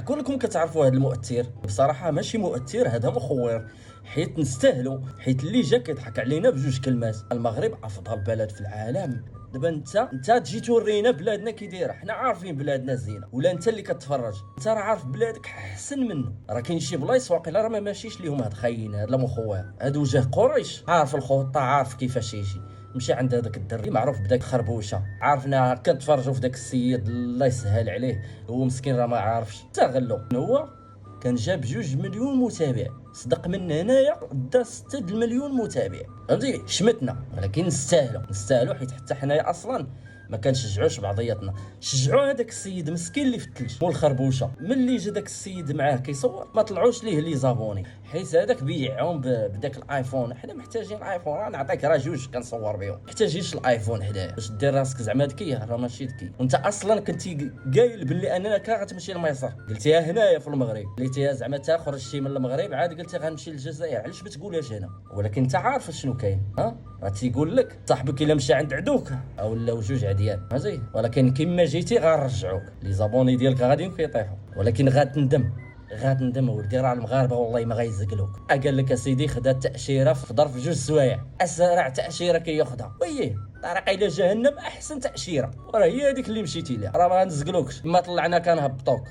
كلكم كتعرفوا هذا المؤثر. بصراحه ماشي مؤثر، هذا مخور، حيت نستاهلوا، حيت اللي جا كيضحك علينا بجوج كلمات. المغرب افضل بلد في العالم. دابا انت تجي تورينا بلادنا كي دايره، حنا عارفين بلادنا زينه، ولا انت اللي كتفرج؟ انت راه عارف بلادك احسن منه. راه كاين شي بلايص واقيلا راه ما ماشيش ليهم هاد خاين، هاد المخوار، هاد وجه قريش عارف الخطه، عارف كيفاش يجي. مشي عند هذاك الدري معروف بداك الخربوشه، عارفنا كنتفرجوا في داك السيد الله يسهل عليه، هو مسكين راه ما عارفش استغلو. هو كان جاب 2 مليون متابع، صدق من هنايا دا 6 المليون متابع، فهمتي؟ شمتنا، ولكن نستاهلوا حيت حتى حنايا اصلا ما كنشجعوش بعضياتنا. شجعوا هذاك السيد مسكين اللي في الثلج مول الخربوشه. ملي جا داك السيد معاه كيصور ما طلعوش ليه لي زابوني، حيت هذاك بيعهم بداك الايفون. حنا محتاجين الايفون، راه نعطيك راه 2 كنصور بهم، محتاجينش الايفون حداه باش دير راسك زعما ذكي، راه ماشي ذكي. وانت اصلا كنتي قايل باللي اننا غتمشي لمصر، قلتيها هنايا في المغرب، قلتيها زعما تا خرجتي من المغرب عاد قلتي غنمشي للجزائر، علاش ما تقولهاش هنا؟ ولكن انت عارف شنو كاين، راه تيقول لك صاحبك الا مشى عند عدوك او لا 2 عديان، فهمتي؟ ولكن كيما جيتي غنرجعوك، لي زابوني ديالك غاديين كيطيحوا، ولكن غاتندم ولدي. راه المغاربه والله ما غيزقلوك. قال لك اسيدي خدا التاشيره في ظرف 2 سوايع، اسرع تاشيره كياخذها، ويه طريق الى جهنم احسن تاشيره، وراه هي هذيك اللي مشيتي لها، راه ما غنزقلوكش، ما طلعنا كنهبطوك.